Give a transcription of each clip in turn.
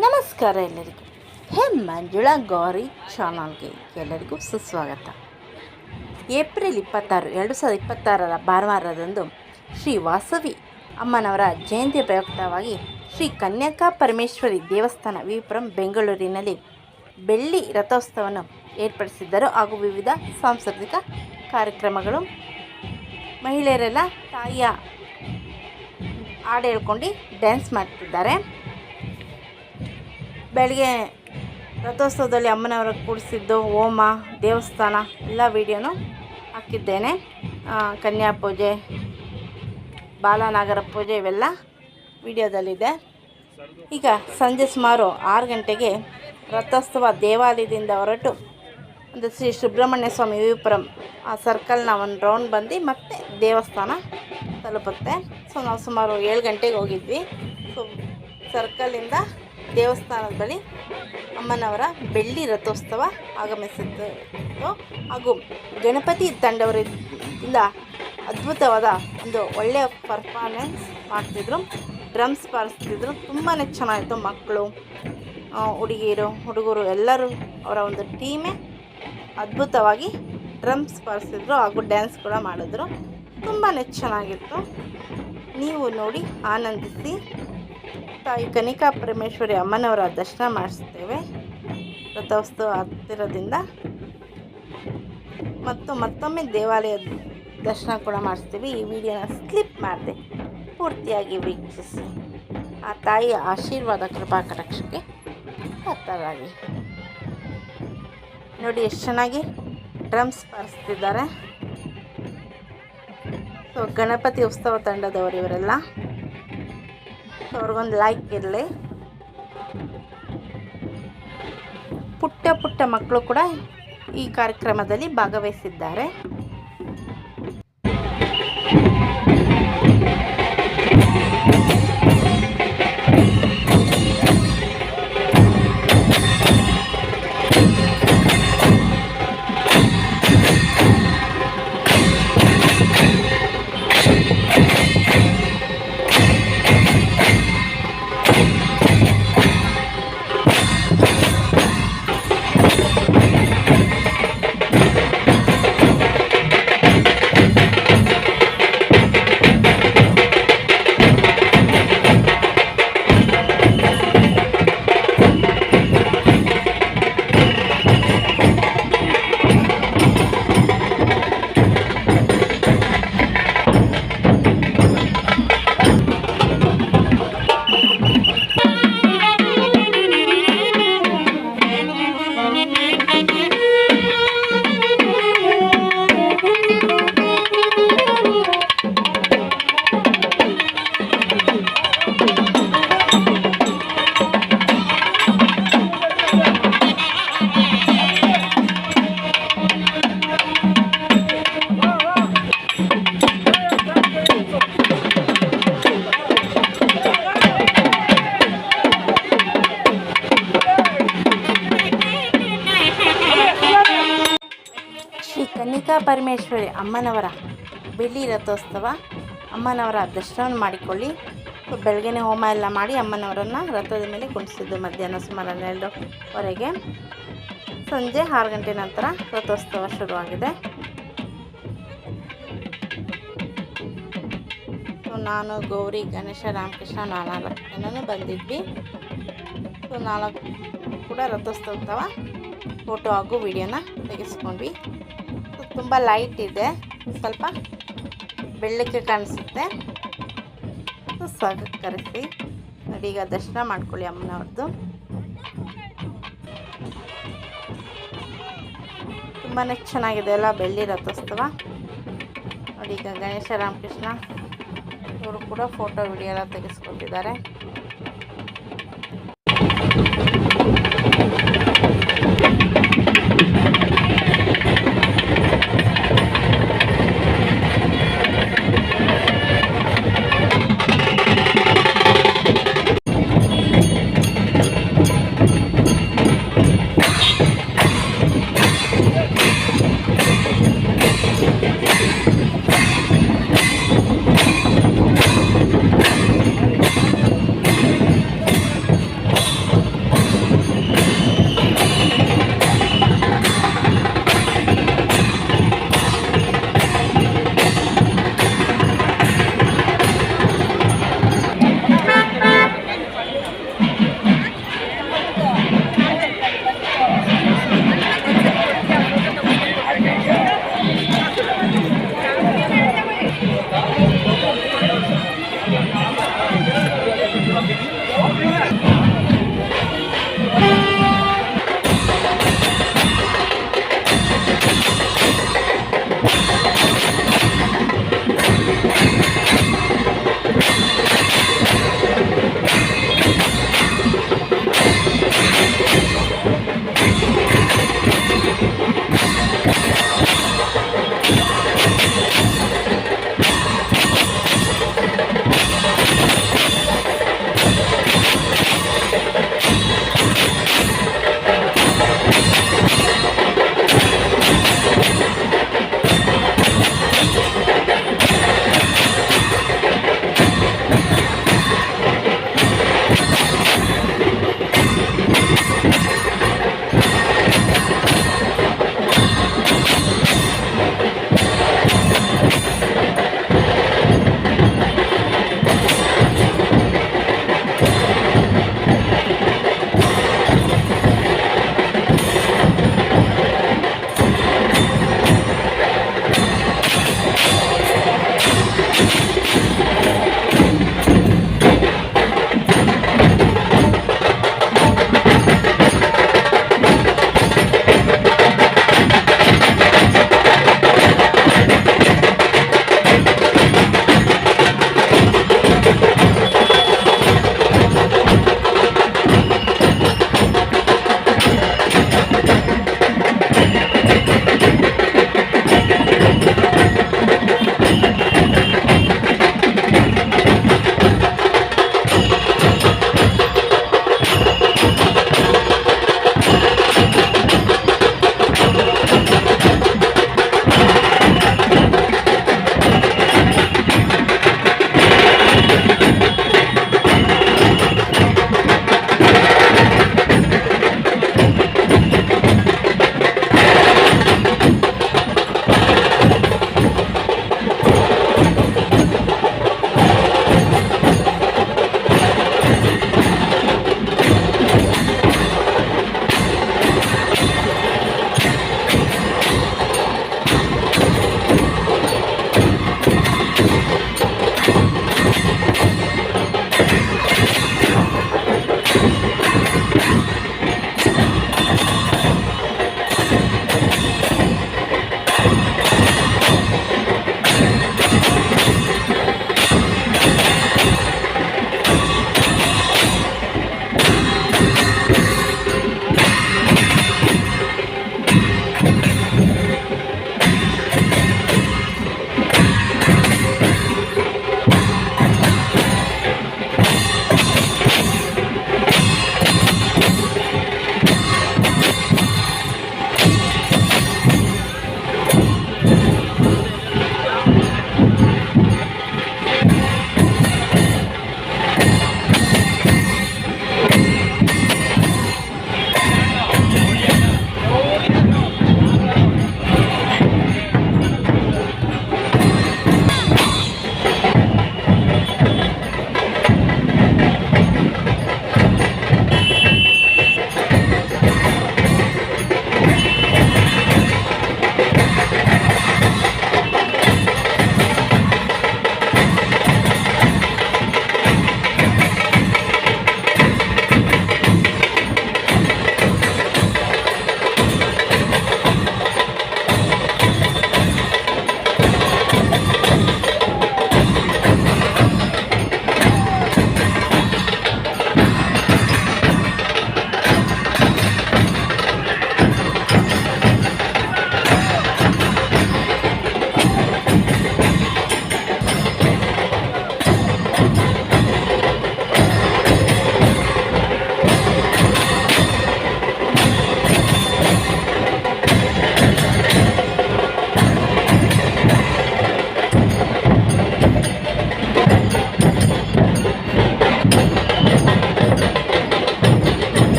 ನಮಸ್ಕಾರ ಎಲ್ಲರಿಗೂ. ಹೇ ಮಂಜುಳಾ ಗೌರಿ ಚಾನಲ್ಗೆ ಎಲ್ಲರಿಗೂ ಸುಸ್ವಾಗತ. ಏಪ್ರಿಲ್ 26, 2026 ಭಾನುವಾರದಂದು ಶ್ರೀ ವಾಸವಿ ಅಮ್ಮನವರ ಜಯಂತಿ ಪ್ರಯುಕ್ತವಾಗಿ ಶ್ರೀ ಕನ್ಯಕಾ ಪರಮೇಶ್ವರಿ ದೇವಸ್ಥಾನ ವಿಪುರಂ ಬೆಂಗಳೂರಿನಲ್ಲಿ ಬೆಳ್ಳಿ ರಥೋತ್ಸವವನ್ನು ಏರ್ಪಡಿಸಿದ್ದರು. ಹಾಗೂ ವಿವಿಧ ಸಾಂಸ್ಕೃತಿಕ ಕಾರ್ಯಕ್ರಮಗಳು, ಮಹಿಳೆಯರೆಲ್ಲ ತಾಯಿಯ ಹಾಡು ಹೇಳ್ಕೊಂಡು ಡ್ಯಾನ್ಸ್ ಮಾಡ್ತಿದ್ದಾರೆ. ಬೆಳಗ್ಗೆ ರಥೋತ್ಸವದಲ್ಲಿ ಅಮ್ಮನವರ ಕೂಡಿಸಿದ್ದು ಹೋಮ, ದೇವಸ್ಥಾನ ಎಲ್ಲ ವಿಡಿಯೋನು ಹಾಕಿದ್ದೇನೆ. ಕನ್ಯಾ ಪೂಜೆ, ಬಾಲನಾಗರ ಪೂಜೆ ಇವೆಲ್ಲ ವಿಡಿಯೋದಲ್ಲಿದೆ. ಈಗ ಸಂಜೆ ಸುಮಾರು 6 ಗಂಟೆಗೆ ರಥೋತ್ಸವ ದೇವಾಲಯದಿಂದ ಹೊರಟು ಒಂದು ಶ್ರೀ ಸುಬ್ರಹ್ಮಣ್ಯ ಸ್ವಾಮಿ ವಿಪುರಂ ಆ ಸರ್ಕಲ್ನ ಒಂದು ರೌಂಡ್ ಬಂದು ಮತ್ತೆ ದೇವಸ್ಥಾನ ತಲುಪುತ್ತೆ. ಸೊ ನಾವು ಸುಮಾರು 7 ಗಂಟೆಗೆ ಹೋಗಿದ್ವಿ. ಸೊ ಸರ್ಕಲಿಂದ ದೇವಸ್ಥಾನದ ಬಳಿ ಅಮ್ಮನವರ ಬೆಳ್ಳಿ ರಥೋತ್ಸವ ಆಗಮಿಸಿತ್ತು. ಹಾಗೂ ಗಣಪತಿ ತಂಡವರಿಂದ ಅದ್ಭುತವಾದ ಒಂದು ಒಳ್ಳೆಯ ಪರ್ಫಾರ್ಮೆನ್ಸ್ ಮಾಡ್ತಿದ್ರು. ಡ್ರಮ್ಸ್ ಬಾರಿಸ್ತಿದ್ರು. ತುಂಬಾ ಚೆನ್ನಾಗಿತ್ತು. ಮಕ್ಕಳು, ಹುಡುಗರು ಎಲ್ಲರೂ ಅವರ ಒಂದು ಟೀಮೇ ಅದ್ಭುತವಾಗಿ ಡ್ರಮ್ಸ್ ಬಾರಿಸ್ತಿದ್ರು ಹಾಗೂ ಡ್ಯಾನ್ಸ್ ಕೂಡ ಮಾಡಿದ್ರು. ತುಂಬಾ ಚೆನ್ನಾಗಿತ್ತು. ನೀವು ನೋಡಿ ಆನಂದಿಸಿ. ತಾಯಿ ಕನ್ಯಕಾ ಪರಮೇಶ್ವರಿ ಅಮ್ಮನವರ ದರ್ಶನ ಮಾಡಿಸ್ತೇವೆ ರಥೋತ್ಸವ ಹತ್ತಿರದಿಂದ. ಮತ್ತೊಮ್ಮೆ ದೇವಾಲಯದ ದರ್ಶನ ಕೂಡ ಮಾಡಿಸ್ತೀವಿ. ಈ ವಿಡಿಯೋನ ಸ್ಕಿಪ್ ಮಾಡದೆ ಪೂರ್ತಿಯಾಗಿ ವೀಕ್ಷಿಸಿ. ಆ ತಾಯಿಯ ಆಶೀರ್ವಾದ ಕೃಪಾ ಕಟಾಕ್ಷಕ್ಕೆ ಪಾತ್ರರಾಗಿ. ನೋಡಿ ಎಷ್ಟು ಚೆನ್ನಾಗಿ ಡ್ರಮ್ಸ್ ಬಾರಿಸ್ತಿದ್ದಾರೆ. ಸೊ ಗಣಪತಿ ಉತ್ಸವ ತಂಡದವರು ಇವರೆಲ್ಲ. ಸೊ ಅವ್ರಿಗೊಂದು ಲೈಕ್ ಇರಲಿ. ಪುಟ್ಟ ಮಕ್ಕಳು ಕೂಡ ಈ ಕಾರ್ಯಕ್ರಮದಲ್ಲಿ ಭಾಗವಹಿಸಿದ್ದಾರೆ. ಕನ್ಯಕಾ ಪರಮೇಶ್ವರಿ ಅಮ್ಮನವರ ಬೆಳ್ಳಿ ರಥೋತ್ಸವ. ಅಮ್ಮನವರ ದರ್ಶನ ಮಾಡಿಕೊಳ್ಳಿ. ಬೆಳಗ್ಗೆ ಹೋಮ ಎಲ್ಲ ಮಾಡಿ ಅಮ್ಮನವರನ್ನು ರಥದ ಮೇಲೆ ಕುಣಿಸಿದ್ದು ಮಧ್ಯಾಹ್ನ ಸುಮಾರು 12ವರೆಗೆ. ಸಂಜೆ 6 ಗಂಟೆ ನಂತರ ರಥೋತ್ಸವ ಶುರುವಾಗಿದೆ. ಸೊ ನಾನು, ಗೌರಿ, ಗಣೇಶ, ರಾಮಕೃಷ್ಣ 4 ಜನನೂ ಬಂದಿದ್ವಿ. ಸೊ 4 ಕೂಡ ರಥೋತ್ಸವ ಫೋಟೋ ಹಾಗೂ ವಿಡಿಯೋನ ತೆಗೆಸ್ಕೊಂಡ್ವಿ. ತುಂಬ ಲೈಟ್ ಇದೆ, ಸ್ವಲ್ಪ ಬೆಳ್ಳಕ್ಕೆ ಕಾಣಿಸುತ್ತೆ. ಸಹಕರಿಸಿ ನೋಡಿ. ಈಗ ದರ್ಶನ ಮಾಡ್ಕೊಳ್ಳಿ ಅಮ್ಮನವ್ರದ್ದು. ತುಂಬಾ ಚೆನ್ನಾಗಿದೆ ಅಲ್ಲ ಬೆಳ್ಳಿ ರಥೋತ್ಸವ ನೋಡಿ. ಈಗ ಗಣೇಶ, ರಾಮಕೃಷ್ಣ ಇವರು ಕೂಡ ಫೋಟೋ ವಿಡಿಯೋ ಎಲ್ಲ ತೆಗೆಸ್ಕೊತಿದ್ದಾರೆ.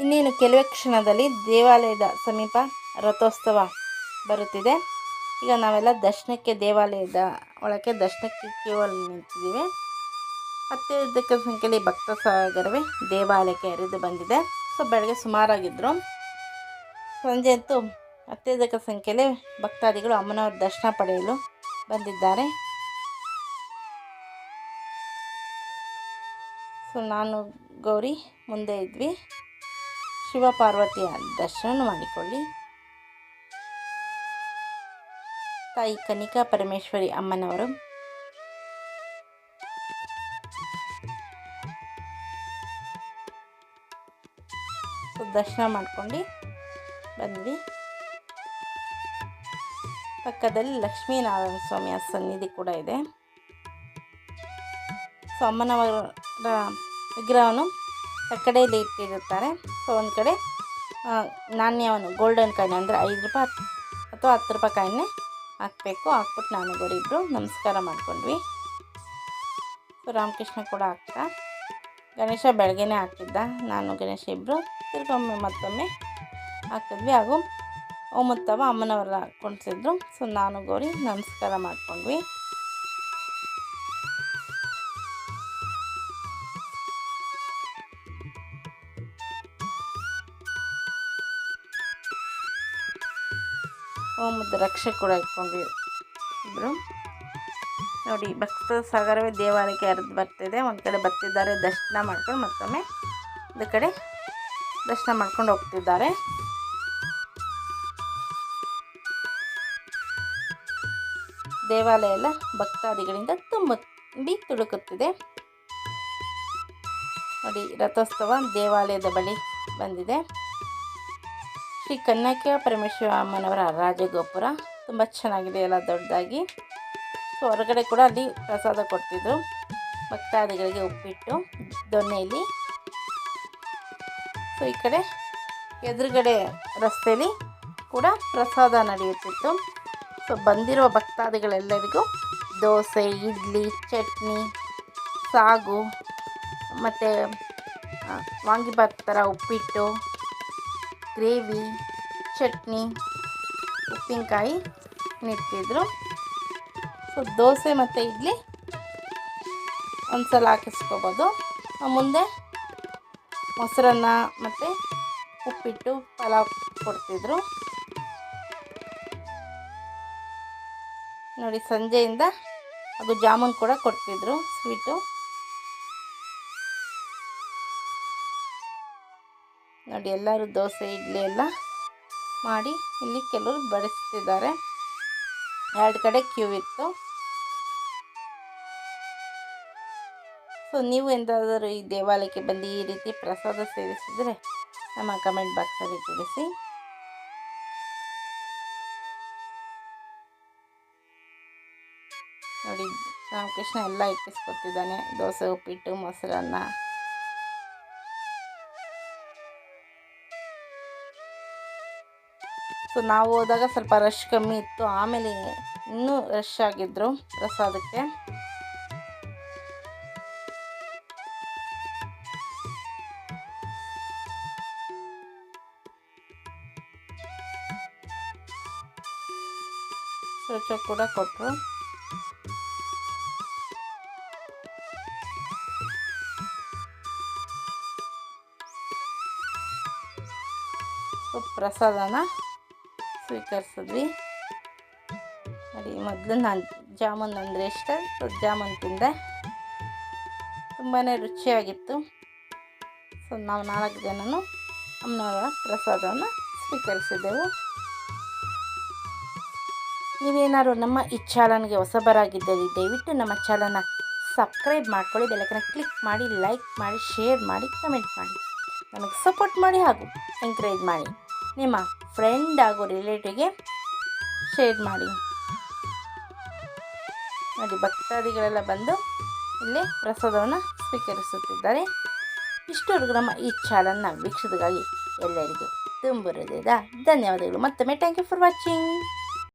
ಇನ್ನೇನು ಕೆಲವೇ ಕ್ಷಣದಲ್ಲಿ ದೇವಾಲಯದ ಸಮೀಪ ರಥೋತ್ಸವ ಬರುತ್ತಿದೆ. ಈಗ ನಾವೆಲ್ಲ ದರ್ಶನಕ್ಕೆ ದೇವಾಲಯದ ಒಳಗೆ ದರ್ಶನಕ್ಕೆ ಕ್ಯೂ ಅಲ್ಲಿ ನಿಂತಿದ್ದೀವಿ. ಅತ್ಯಧಿಕ ಸಂಖ್ಯೆಯಲ್ಲಿ ಭಕ್ತ ಸಾಗರವೇ ದೇವಾಲಯಕ್ಕೆ ಹರಿದು ಬಂದಿದೆ. ಸೊ ಬೆಳಗ್ಗೆ ಸುಮಾರಾಗಿದ್ದರು. ಸಂಜೆ ಅಂತೂ ಅತ್ಯಧಿಕ ಸಂಖ್ಯೆಯಲ್ಲಿ ಭಕ್ತಾದಿಗಳು ಅಮ್ಮನವರ ದರ್ಶನ ಪಡೆಯಲು ಬಂದಿದ್ದಾರೆ. ಸೊ ನಾನು ಗೌರಿ ಮುಂದೆ ಇದ್ವಿ. ಶಿವ ಪಾರ್ವತಿಯ ದರ್ಶನ ಮಾಡಿಕೊಳ್ಳಿ. ತಾಯಿ ಕನಿಕಾ ಪರಮೇಶ್ವರಿ ಅಮ್ಮನವರು ದರ್ಶನ ಮಾಡ್ಕೊಂಡು ಬಂದ್ವಿ. ಪಕ್ಕದಲ್ಲಿ ಲಕ್ಷ್ಮೀನಾರಾಯಣ ಸ್ವಾಮಿಯ ಸನ್ನಿಧಿ ಕೂಡ ಇದೆ. ಸೊ ಅಮ್ಮನವರ ವಿಗ್ರಹವನ್ನು ಕಡೆಯಲ್ಲಿ ಇಟ್ಟಿರುತ್ತಾರೆ. ಸೊ ಒಂದು ಕಡೆ ನಾಣ್ಯವನ್ನು ಗೋಲ್ಡನ್ ಕಾಯಿನ್ ಅಂದರೆ 5 ರೂಪಾಯಿ ಅಥವಾ 10 ರೂಪಾಯಿ ಕಾಯಿನ್ನೇ ಹಾಕಬೇಕು. ಹಾಕ್ಬಿಟ್ಟು ನಾನು ಗೌರಿಬ್ರು ನಮಸ್ಕಾರ ಮಾಡ್ಕೊಂಡ್ವಿ. ಸೊ ರಾಮಕೃಷ್ಣ ಕೂಡ ಹಾಕ್ತಾ, ಗಣೇಶ ಬೆಳಗ್ಗೆನೇ ಹಾಕಿದ್ದ, ನಾನು ಗಣೇಶ ಇಬ್ಬರು ತಿರ್ಗೊಮ್ಮೆ ಮತ್ತೊಮ್ಮೆ ಹಾಕಿದ್ವಿ. ಹಾಗೂ ಓಮುತ್ತವ ಅಮ್ಮನವರ ಕುಣಿಸಿದ್ರು. ಸೊ ನಾನು ಗೌರಿ ನಮಸ್ಕಾರ ಮಾಡ್ಕೊಂಡ್ವಿ. ಓಮದ ರಕ್ಷೆ ಕೂಡ ಇಟ್ಕೊಂಡ್ವಿ ಇಬ್ಬರು. ನೋಡಿ ಭಕ್ತ ಸಾಗರವೇ ದೇವಾಲಯಕ್ಕೆ ಹರಿದು ಬರ್ತಿದೆ. ಒಂದು ಕಡೆ ಬರ್ತಿದ್ದಾರೆ, ದರ್ಶನ ಮಾಡ್ಕೊಂಡು ಮತ್ತೊಮ್ಮೆ ಒಂದು ಕಡೆ ದರ್ಶನ ಮಾಡ್ಕೊಂಡು ಹೋಗ್ತಿದ್ದಾರೆ. ದೇವಾಲಯ ಎಲ್ಲ ಭಕ್ತಾದಿಗಳಿಂದ ತುಂಬಿ ತುಳುಕುತ್ತಿದೆ. ನೋಡಿ ರಥೋತ್ಸವ ದೇವಾಲಯದ ಬಳಿ ಬಂದಿದೆ. ಶ್ರೀ ಕನ್ಯಕಾ ಪರಮೇಶ್ವರ ಅಮ್ಮನವರ ರಾಜಗೋಪುರ ತುಂಬ ಚೆನ್ನಾಗಿದೆ, ಎಲ್ಲ ದೊಡ್ಡದಾಗಿ. ಸೊ ಹೊರಗಡೆ ಕೂಡ ಅಲ್ಲಿ ಪ್ರಸಾದ ಕೊಡ್ತಿದ್ರು ಭಕ್ತಾದಿಗಳಿಗೆ, ಉಪ್ಪಿಟ್ಟು ದೊನ್ನೆಯಲ್ಲಿ. ಸೊ ಈ ಕಡೆ ಎದುರುಗಡೆ ರಸ್ತೆಯಲ್ಲಿ ಕೂಡ ಪ್ರಸಾದ ನಡೆಯುತ್ತಿತ್ತು. ಸೊ ಬಂದಿರುವ ಭಕ್ತಾದಿಗಳೆಲ್ಲರಿಗೂ ದೋಸೆ, ಇಡ್ಲಿ, ಚಟ್ನಿ, ಸಾಗು ಮತ್ತು ವಾಂಗಿಭಾತ್ ಥರ ಉಪ್ಪಿಟ್ಟು, ಗ್ರೇವಿ, ಚಟ್ನಿ, ಉಪ್ಪಿನಕಾಯಿ ನೀಡ್ತಿದ್ರು. ಸೊ ದೋಸೆ ಮತ್ತು ಇಡ್ಲಿ ಒಂದು ಸಲ ಹಾಕಿಸ್ಕೋಬೋದು. ಮುಂದೆ ಮೊಸರನ್ನ ಮತ್ತು ಉಪ್ಪಿಟ್ಟು, ಪಲಾವ್ ಕೊಡ್ತಿದ್ರು. ನೋಡಿ ಸಂಜೆಯಿಂದ ಹಾಗೂ ಜಾಮೂನ್ ಕೂಡ ಕೊಡ್ತಿದ್ರು, ಸ್ವೀಟು. ನೋಡಿ ಎಲ್ಲರೂ ದೋಸೆ ಇಡ್ಲಿ ಎಲ್ಲ ಮಾಡಿ ಇಲ್ಲಿ ಕೆಲವರು ಬಡಿಸ್ತಿದ್ದಾರೆ. 2 ಕಡೆ ಕ್ಯೂ ಇತ್ತು. ಸೊ ನೀವು ಎಂದಾದರೂ ಈ ದೇವಾಲಯಕ್ಕೆ ಬಂದು ಈ ರೀತಿ ಪ್ರಸಾದ ಸೇವಿಸಿದರೆ ನಮ್ಮ ಕಮೆಂಟ್ ಬಾಕ್ಸಲ್ಲಿ ತಿಳಿಸಿ. ನೋಡಿ ರಾಮಕೃಷ್ಣ ಎಲ್ಲ ಇಟ್ಟಿಸ್ಕೊತಿದ್ದಾನೆ, ದೋಸೆ, ಉಪ್ಪಿಟ್ಟು, ಮೊಸರನ್ನ. ಸೊ ನಾವು ಹೋದಾಗ ಸ್ವಲ್ಪ ರಶ್ ಕಮ್ಮಿ ಇತ್ತು, ಆಮೇಲೆ ಇನ್ನೂ ರಶ್ ಆಗಿದ್ದರು ಪ್ರಸಾದಕ್ಕೆ. ಶೌಚ ಕೂಡ ಕೊಟ್ಟರು. ಪ್ರಸಾದನ ಸ್ವೀಕರಿಸಿದ್ವಿ. ನೋಡಿ ಮೊದಲು ನಾನು ಜಾಮೂನ್ ಅಂದರೆ ಇಷ್ಟ, ಸೊ ಜಾಮೂನ್ ತಿಂದೆ, ತುಂಬಾ ರುಚಿಯಾಗಿತ್ತು. ಸೊ ನಾವು 4 ಜನನು ಅಮ್ಮನವರ ಪ್ರಸಾದವನ್ನು ಸ್ವೀಕರಿಸಿದ್ದೆವು. ನೀವೇನಾದ್ರು ನಮ್ಮ ಈ ಚಾನಲ್ಗೆ ಹೊಸಬರಾಗಿದ್ದಲ್ಲಿ ದಯವಿಟ್ಟು ನಮ್ಮ ಚಾನಲ್ನ ಸಬ್ಸ್ಕ್ರೈಬ್ ಮಾಡ್ಕೊಳ್ಳಿ, ಬೆಲ್ಲೈಕನ್ನ ಕ್ಲಿಕ್ ಮಾಡಿ, ಲೈಕ್ ಮಾಡಿ, ಶೇರ್ ಮಾಡಿ, ಕಮೆಂಟ್ ಮಾಡಿ, ನಮಗೆ ಸಪೋರ್ಟ್ ಮಾಡಿ ಹಾಗೂ ಎಂಕರೇಜ್ ಮಾಡಿ. ನಿಮ್ಮ ಫ್ರೆಂಡ್ ಹಾಗೂ ರಿಲೇಟಿವ್ಗೆ ಶೇರ್ ಮಾಡಿ. ನೋಡಿ ಭಕ್ತಾದಿಗಳೆಲ್ಲ ಬಂದು ಇಲ್ಲಿ ಪ್ರಸಾದವನ್ನು ಸ್ವೀಕರಿಸುತ್ತಿದ್ದಾರೆ. ಇಷ್ಟವರೆಗೂ ನಮ್ಮ ಈ ಚಾನಲ್ನ ವೀಕ್ಷಣೆಗಾಗಿ ಎಲ್ಲರಿಗೂ ತುಂಬ ಹೃದಯದ ಧನ್ಯವಾದಗಳು. ಮತ್ತೊಮ್ಮೆ ಥ್ಯಾಂಕ್ ಯು ಫಾರ್ ವಾಚಿಂಗ್.